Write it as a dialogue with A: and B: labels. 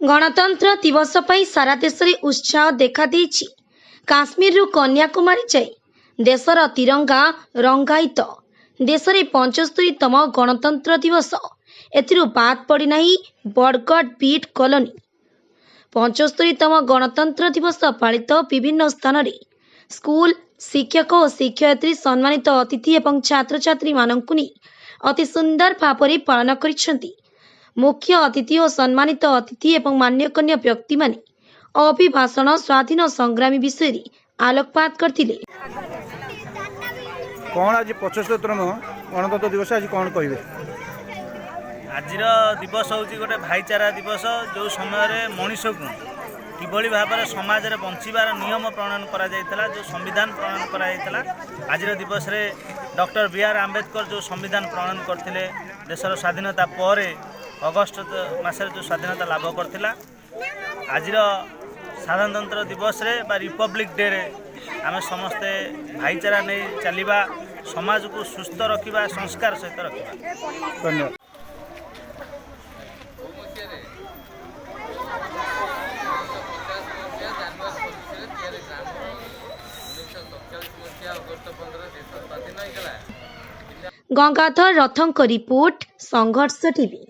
A: गणतंत्र दिवस पर सारा देश में उत्साह देखा देछि। काश्मीर कन्याकुमारी जाए देशर तिरंगा रंगायित। देश में 75तम गणतंत्र दिवस एथिरु बाद पड़ना बरगढ़ बीट कॉलोनी। 75तम गणतंत्र दिवस पालित विभिन्न स्थान में स्कूल शिक्षक और शिक्षयित्री सम्मानित अतिथि एवं छात्र छात्री मानकु नहीं अति सुंदर भाव में पालन करिसेंती। मुख्य अतिथि और सम्मानित अतिथि एवं मान्यगण्य व्यक्ति माने अभिभाषण स्वाधीन संग्रामी विषय आलोकपात करते।
B: कौन आज 75तम गणतंत्र दिवस आज कौन कहे?
C: आज दिवस हूँ गोटे भाईचारा दिवस जो समय मनीष को किभली भाव में समाज में बंचार नियम प्रणयन करा जो संविधान प्रणयन करा। आज दिवस रे डॉक्टर बी.आर. आंबेडकर जो संविधान प्रणयन करते देशर स्वाधीनता पर अगस्ट मासरे जो स्वाधीनता लाभ करथिला। आज साधारणतंत्र दिवस रे बा रिपब्लिक डे रे आमे समस्ते भाईचारा नहीं चलिबा, समाज को सुस्थ रखिबा, संस्कार सहित रखिबा।
B: धन्यवाद।
A: गंगाधर रथंक रिपोर्ट संघर्ष टीवी।